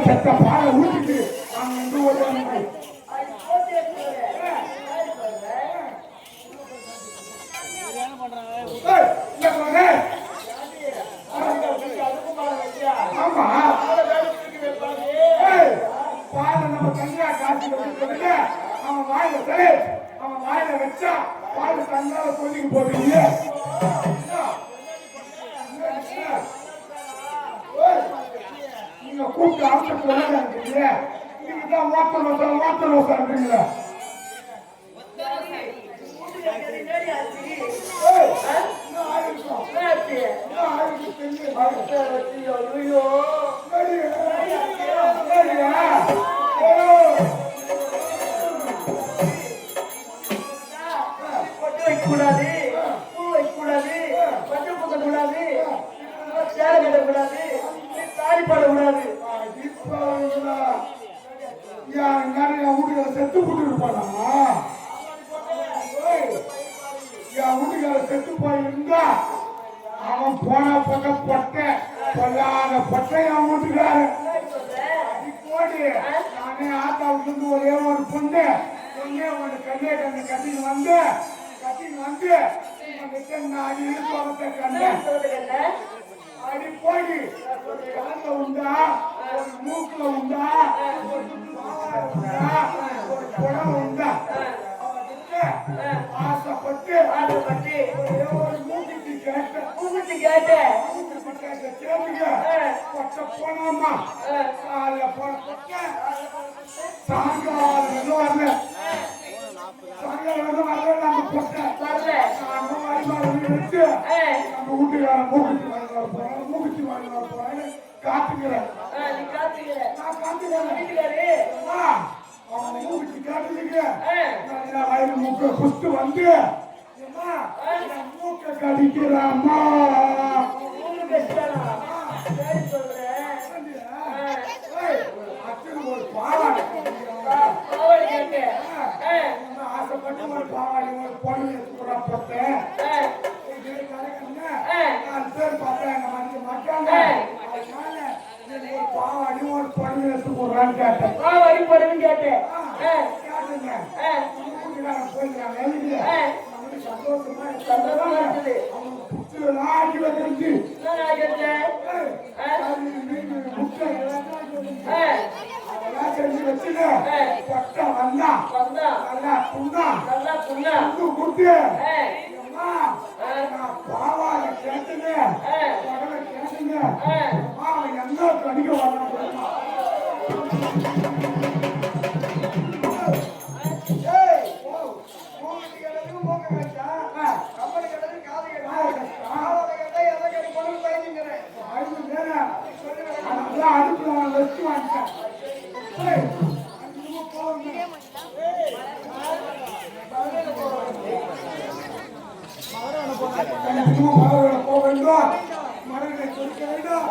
சத்த பாலை ஊட்டிட்டு அங்க ஒரு ஆமா பாலை நம்ம தனியா காட்சி வச்சுருக்க அவன் வாயில வச்சா பால் தன்னால கொதிக்கு போடுறீங்க நீங்க கூப்பிட்டு அவசரத்துல நீங்க தான் வாத்தர் ரோசான்றீங்களா கூடாது பூ வைக்கக்கூடாது பச்சை பூசக்கூடாது சேலை கட்டக்கூடாது தாலி பாடக்கூடாது என் வீட்டுக்கார செத்து போட்டு இருப்பானா என் வீட்டுக்கார செத்து போயிருந்தா அவன் போன பக்கம் பொட்டை பொல்லாத பொட்டை என் வீட்டுக்காரு போடு நானே ஆத்தாவுக்கு இருந்து ஒரே ஒரு பொண்ணு ஒன்று கண்ணு கட்டின்னு வந்து அடி இழுத்து கண்டேன் அடி போய் கால உண்டா ஒரு மூக்குல உண்டா ஒரு குடம் உண்டா ஆசைப்பட்டு ஒரு மூக்குக்கு கேட்டேன் கேட்டுங்க கொட்ட போனோமா காலைல போன கொட்ட சாயங்காலம் வரல நம்ம வீட்டுக்கார மூக்குத்தி வாங்க போறேன்னு காத்துக்கிறேன் அவன் மூக்குத்தி காட்டுறீங்க வயிறு மூக்க குஸ்து வந்து மூக்க கடிக்கிறாம்மா ஒரு பாவாடை ஆசைப்பட்டு ஒரு பாவாடை ஒரு பொண்ணு கூட போட்டேன் பேர் பார்த்தேன் எங்க மனுஷ மாட்டாங்க ஒரு பாவாடி ஒரு பொண்ணு எடுத்து போடுறான்னு கேட்டேன் பாவாடி பொண்ணு கேட்டேன் கேட்டுங்க போயிருக்காங்க சந்தோஷமா இருக்குது ஆக்கி வச்சிருந்து அதெல்லாம் செஞ்சு வச்சுட்டு பட்டம் வந்தா நல்லா புண்ணா கொடுத்து பாவால கேட்டுங்க கேட்டுங்க அவன் என்ன கடிக்க வரணும் அடுத்து வச்சு வாங்கிட்டேன் போக வேண்டும் மரங்களை கொடுக்க வேண்டும்